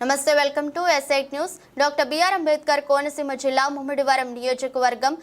నమస్తే welcome to SIT news. Doctor BR Ambedkar Konaseema జిల్లా ముమ్మిడివరం నియోజకవర్గం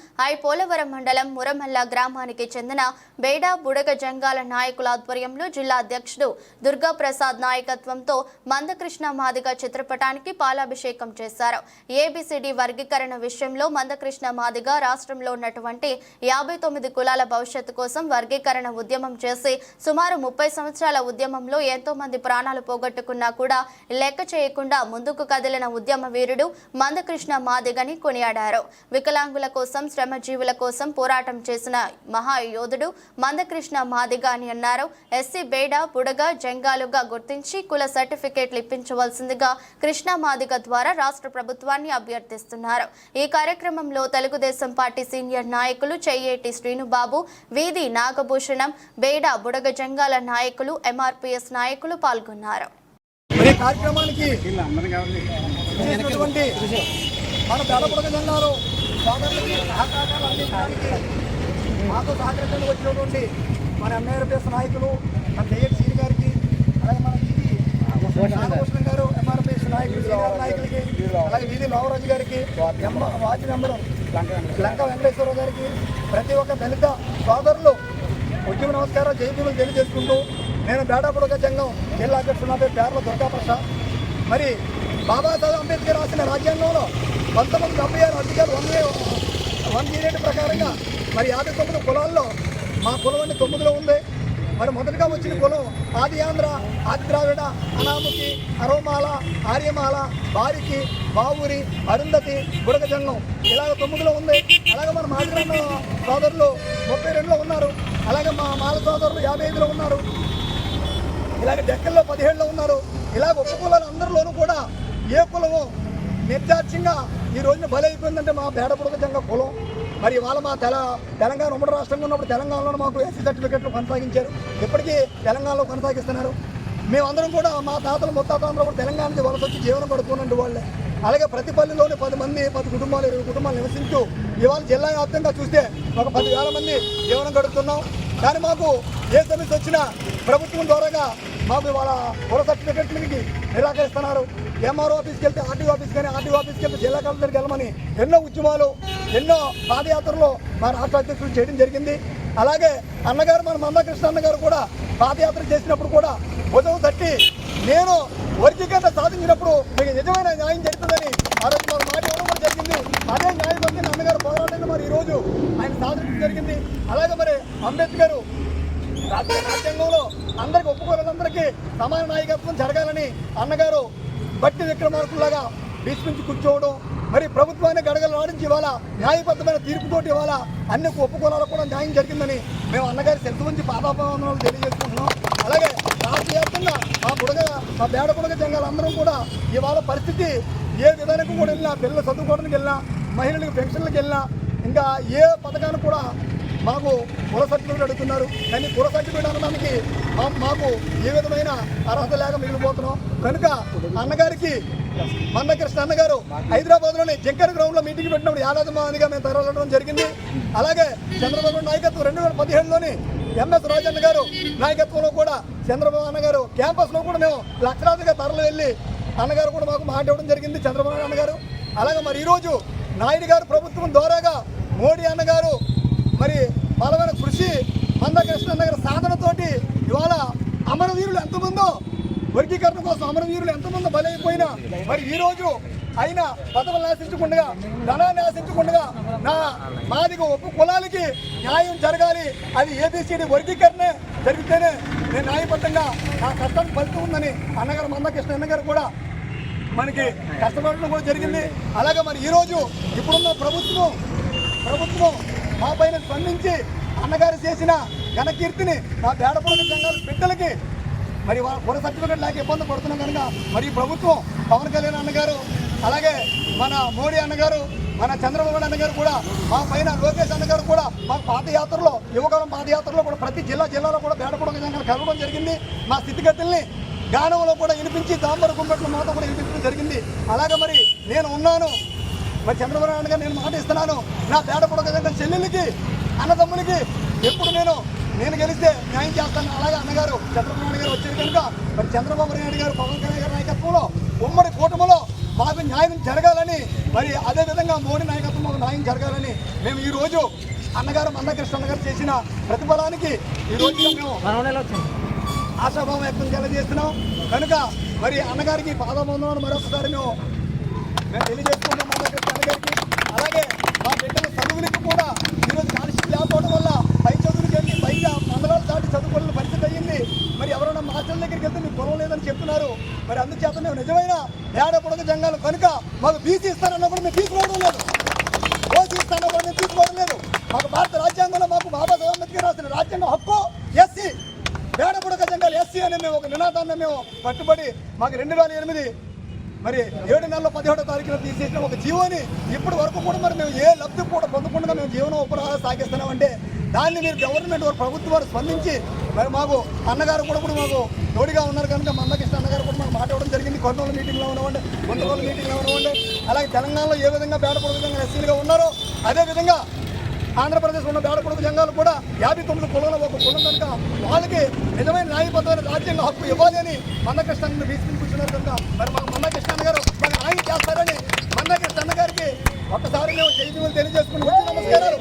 పోలవరం మండలం మురమల్ల గ్రామానికి చెందిన బేడా బుడగ జంగాల నాయకుల ఆధ్వర్యంలో జిల్లా అధ్యక్షుడు దుర్గా ప్రసాద్ నాయకత్వంతో మందకృష్ణ మాదిగ చిత్రపటానికి పాలాభిషేకం చేశారు. ఏబిసిడి వర్గీకరణ విషయంలో మందకృష్ణ మాదిగ రాష్ట్రంలో ఉన్నటువంటి 59 కులాల భవిష్యత్తు కోసం వర్గీకరణ ఉద్యమం చేసి సుమారు 30 సంవత్సరాల ఉద్యమంలో ఎంతో మంది ప్రాణాలు పోగొట్టుకున్నా కూడా లెక్క చేయకుండా ముందుకు కదిలిన ఉద్యమ వీరుడు మందకృష్ణ మాదిగని కొనియాడారు. వికలాంగుల కోసం, శ్రమజీవుల కోసం పోరాటం చేసిన మహాయోధుడు మందకృష్ణ మాదిగ అని అన్నారు. ఎస్సీ బేడా బుడగ జంగాలుగా గుర్తించి కుల సర్టిఫికేట్లు ఇప్పించవలసిందిగా కృష్ణ మాదిగ ద్వారా రాష్ట్ర ప్రభుత్వాన్ని అభ్యర్థిస్తున్నారు. ఈ కార్యక్రమంలో తెలుగుదేశం పార్టీ సీనియర్ నాయకులు చెయ్యేటి శ్రీనుబాబు, వీధి నాగభూషణం, బేడా బుడగ జంగాల నాయకులు, ఎంఆర్పీఎస్ నాయకులు పాల్గొన్నారు. ఈ కార్యక్రమానికి మన బేడబుడగ జంగాలు సోదరులకి సహకారాలు అందించడానికి మాతో సహకరించడానికి వచ్చినటువంటి మన ఎంఆర్పీఎస్ నాయకులు, మన చెయ్యేటి శ్రీ గారికి, అలాగే మన నాగభూషణం గారు ఎంఆర్పీఎస్ నాయకులు, సీనియర్ నాయకులకి, అలాగే వీధి లోవరాజు గారికి, వార్డు మెంబరు లంక వెంకటేశ్వరరావు గారికి, ప్రతి ఒక్క దళిత సోదరులు ఉద్యమ నమస్కారాలు జైపీలు తెలియజేసుకుంటూ నేను బేడాబుడగ జంగం జిల్లా అధ్యక్షుడు, నా పేరు పేర్ల దుర్గా ప్రసాద్. మరి బాబాసాహెబ్ అంబేద్కర్ రాసిన రాజ్యాంగంలో 1976 ఆర్టికల్ 108 ప్రకారంగా మరి 59 కులాల్లో మా కులం అన్ని 9లో ఉంది. మరి మొదటిగా వచ్చిన కులం ఆది ఆంధ్ర, ఆది ద్రావిడ, అనాముకి, అరోమాల, ఆర్యమాల, బారికి, బావూరి, అరుంధతి, బుడగ జంగం ఇలాగ 9లో ఉంది. అలాగే మన మాదిగ సోదరులు 32లో ఉన్నారు. అలాగే మా మాల సోదరులు 55లో ఉన్నారు. ఇలాగ డెక్కల్లో 17లో ఉన్నారు. ఇలాగ ఉపకులాలు అందరిలోనూ కూడా ఏ కులము నిర్దాక్ష్యంగా ఈ రోజున బలైపోయిందంటే మా బేడబుడగ జంగ కులం. మరి ఇవాళ మా తెలంగాణ ఉమ్మడి రాష్ట్రంగా ఉన్నప్పుడు తెలంగాణలో మాకు ఎస్సీ సర్టిఫికెట్లు కొనసాగించారు. ఇప్పటికీ తెలంగాణలో కొనసాగిస్తున్నారు. మేమందరం కూడా మా తాతలు ముత్తాతలందరూ కూడా తెలంగాణ నుంచి వలస వచ్చి జీవనం గడుపుకున్నట్టు వాళ్ళే. అలాగే ప్రతి పల్లెలోని 10 మంది 10 కుటుంబాలు 20 కుటుంబాలు నివసించు ఇవాళ జిల్లా వ్యాప్తంగా చూస్తే ఒక 10,000 మంది జీవనం గడుపుతున్నాం. కానీ మాకు ఏ సమస్య వచ్చినా ప్రభుత్వం ద్వారాగా మాకు ఇవాళ కుల సర్టిఫికెట్లకి నిరాకరిస్తున్నారు. ఎంఆర్ఓ ఆఫీస్కి వెళ్తే ఆర్టీఓ ఆఫీస్ కానీ, ఆర్టీఓ ఆఫీస్కి వెళ్తే జిల్లా కలెక్టర్కి వెళ్ళమని ఎన్నో ఉద్యమాలు, ఎన్నో పాదయాత్రలు మా రాష్ట్ర అధ్యక్షులు చేయడం జరిగింది. అలాగే అన్నగారు, మన మందకృష్ణ అన్నగారు కూడా పాదయాత్ర చేసినప్పుడు కూడా ఉదయం తట్టి నేను వర్గీకరణ సాధించినప్పుడు మీకు నిజమైన న్యాయం జరుగుతుందని ఆ రోజు మాకు మాట ఇవ్వడం కూడా జరిగింది. అదే న్యాయపత్రిని అన్నగారు పోరాటంలో మరి ఈరోజు ఆయన సాధించడం జరిగింది. అలాగే మరి అంబేద్కర్ రాజ్యాంగంలో అందరికి ఒప్పుకోవాలందరికీ సమాన నాయకత్వం జరగాలని అన్నగారు బట్టి విక్రమార్కులాగా భీష్మించి కూర్చోవడం, మరి ప్రభుత్వాన్ని గడగలు ఆడించి ఇవాళ న్యాయబద్ధమైన తీర్పుతోటి ఇవాళ అన్ని ఉపకులాలకు కూడా న్యాయం జరిగిందని మేము అన్నగారి శక్తి నుంచి పాదాభివందనాలు తెలియజేసుకుంటున్నాం. అలాగే రాష్ట్ర వ్యాప్తంగా మా బేడబుడగ జంగాలందరం కూడా ఇవాళ పరిస్థితి ఏ విధానికి కూడా వెళ్ళినా, పిల్లలు చదువుకోవడానికి వెళ్ళినా, మహిళలకు పెన్షన్లకు వెళ్ళినా, ఇంకా ఏ పథకానికి కూడా మాకు కుల సర్టిఫికేట్ అడుగుతున్నారు. కానీ కుల సర్టిఫికేట్ అనడానికి మాకు ఏ విధమైన అర్హత లేక మిగిలిపోతున్నాం. కనుక అన్నగారికి మందకృష్ణ అన్నగారు హైదరాబాద్లోని జంకర్ గ్రౌండ్లో మీటింగ్ పెట్టినప్పుడు 50 మందిగా మేము తరలించడం జరిగింది. అలాగే చంద్రబాబు నాయకత్వం 2017లోని ఎంఎస్ రాజన్న గారు నాయకత్వంలో కూడా చంద్రబాబు అన్నగారు క్యాంపస్లో కూడా మేము లక్షలాదిగా తరలి వెళ్ళి అన్నగారు కూడా మాకు మాట ఇవ్వడం జరిగింది, చంద్రబాబు అన్నగారు. అలాగే మరి ఈరోజు నాయుడు గారు ప్రభుత్వం ద్వారాగా మోడీ అన్నగారు మరి బలమైన కృషి, మందకృష్ణ అన్నగారి సాధనతోటి ఇవాళ అమరవీరులు ఎంతమందో, వర్గీకరణ కోసం అమరవీరులు ఎంతమందో బలైపోయినా మరి ఈరోజు అయినా పదవులు ఆశించకుండా, ధనాన్ని ఆశించకుండా నా మాదిగ ఒప్పు కులాలకి న్యాయం జరగాలి. అది ఏబిసిడి వర్గీకరణే జరిగితేనే నేను న్యాయబద్ధంగా నా కష్టానికి ఫలితం ఉందని అన్నగారు మందకృష్ణ అన్నగారు కూడా మనకి కష్టపడడం కూడా జరిగింది. అలాగే మరి ఈరోజు ఇప్పుడున్న ప్రభుత్వం మా పైన స్పందించి అన్నగారు చేసిన ఘనకీర్తిని మా బేడబుడగ జంగాల బిడ్డలకి మరి కుల సర్టిఫికెట్ లేక ఇబ్బంది పడుతున్నాం కనుక మరి ప్రభుత్వం, పవన్ కళ్యాణ్ అన్నగారు, అలాగే మన మోడీ అన్నగారు, మన చంద్రబాబు అన్నగారు కూడా మా పైన లోకేష్ అన్నగారు కూడా మా పాదయాత్రలో, యువకాలం పాదయాత్రలో కూడా ప్రతి జిల్లాలో కూడా బేడబుడగ జంగాలు కలవడం జరిగింది. మా స్థితిగతుల్ని గానంలో కూడా వినిపించి దాంబర గుంపెట్లు మాతో కూడా వినిపించడం జరిగింది. అలాగే మరి నేను ఉన్నాను, మరి చంద్రబాబు నాయుడు గారు నేను మాట ఇస్తున్నాను, నా బేడబుడగ జంగ చెల్లెళ్ళకి, అన్నదమ్ములకి ఎప్పుడు నేను గెలిస్తే న్యాయం చేస్తాను. అలాగే అన్నగారు చంద్రబాబు నాయుడు గారు వచ్చారు కనుక మరి చంద్రబాబు నాయుడు గారు, పవన్ కళ్యాణ్ గారి నాయకత్వంలో ఉమ్మడి కూటమి న్యాయం జరగాలని, మరి అదేవిధంగా మోడీ నాయకత్వం మాకు న్యాయం జరగాలని మేము ఈరోజు అన్నగారు మందకృష్ణ గారు చేసిన ప్రతిఫలానికి ఈరోజు మేము ఆశాభావం వ్యక్తం తెలియజేస్తున్నాం. కనుక మరి అన్నగారికి పాదబంధం మరొకసారి మేము తెలియజేసుకుంటాం మందకృష్ణ అన్నగారికి. అలాగే మా బిడ్డల చదువులకు కూడా ఈరోజు స్కాలర్షిప్ లేకపోవడం వల్ల పై చదువులకి వెళ్ళి పైగా మండలాలు దాటి చదువుకోవాలని పరిస్థితి అయ్యింది. మరి ఎవరైనా మాస్టర్ల దగ్గరికి వెళ్తే మీకు పొలం లేదని చెప్తున్నారు. మరి అందుచేత మేము నిజమైన ఏడ పొడగ జంగాలు కనుక మాకు బీసీ ఇస్తానన్నా కూడా మేము తీసుకోవడం లేదు, ఓసీ ఇస్తానన్నా కూడా మేము తీసుకోవడం లేదు. మాకు భారత రాజ్యాంగంలో మాకు బాబాసాహెబ్ అంబేద్కర్ రాసిన రాజ్యాంగ హక్కు ఎస్సీ, ఏడ పొడగ జంగాలు ఎస్సీ అని మేము ఒక నినాదాన్ని మేము కట్టుబడి మాకు 2008 మరి 7 నెలల 17వ తారీఖున తీసేసిన ఒక జీవోని ఇప్పటి వరకు కూడా మరి మేము ఏ లబ్ధి కూడా పొందకుండా మేము జీవనం ఉపరాహాలు సాగిస్తున్నామంటే దాన్ని మీరు గవర్నమెంట్ వారు ప్రభుత్వం వారు స్పందించి మరి మాకు అన్నగారు కూడా మాకు తోడుగా ఉన్నారు. కనుక మందకృష్ణ అన్నగారు కూడా మాకు మాట్లాడడం జరిగింది. కొన్నోళ్ళ మీటింగ్లో ఉన్నవ్వండి, కొంతగోళ్ళ మీటింగ్లో ఉన్నవ్వండి. అలాగే తెలంగాణలో ఏ విధంగా బేడపొడుగు జంగాలు ఎస్సీలుగా ఉన్నారో అదేవిధంగా ఆంధ్రప్రదేశ్లో ఉన్న బేడపొడుగు జంగాలు కూడా 59 కులంలో ఒక కులం కనుక వాళ్ళకి నిజమైన న్యాయబద్ధమైన రాజ్యాంగ హక్కు ఇవ్వాలి అని మందకృష్ణ బీసీ కూర్చున్నారు. కనుక మరి మాకు మందకృష్ణ అన్నగారు మాకు న్యాయం చేస్తారని మందకృష్ణ అన్నగారికి ఒక్కసారి మేము జైలు తెలియజేసుకుని నమస్కారాలు.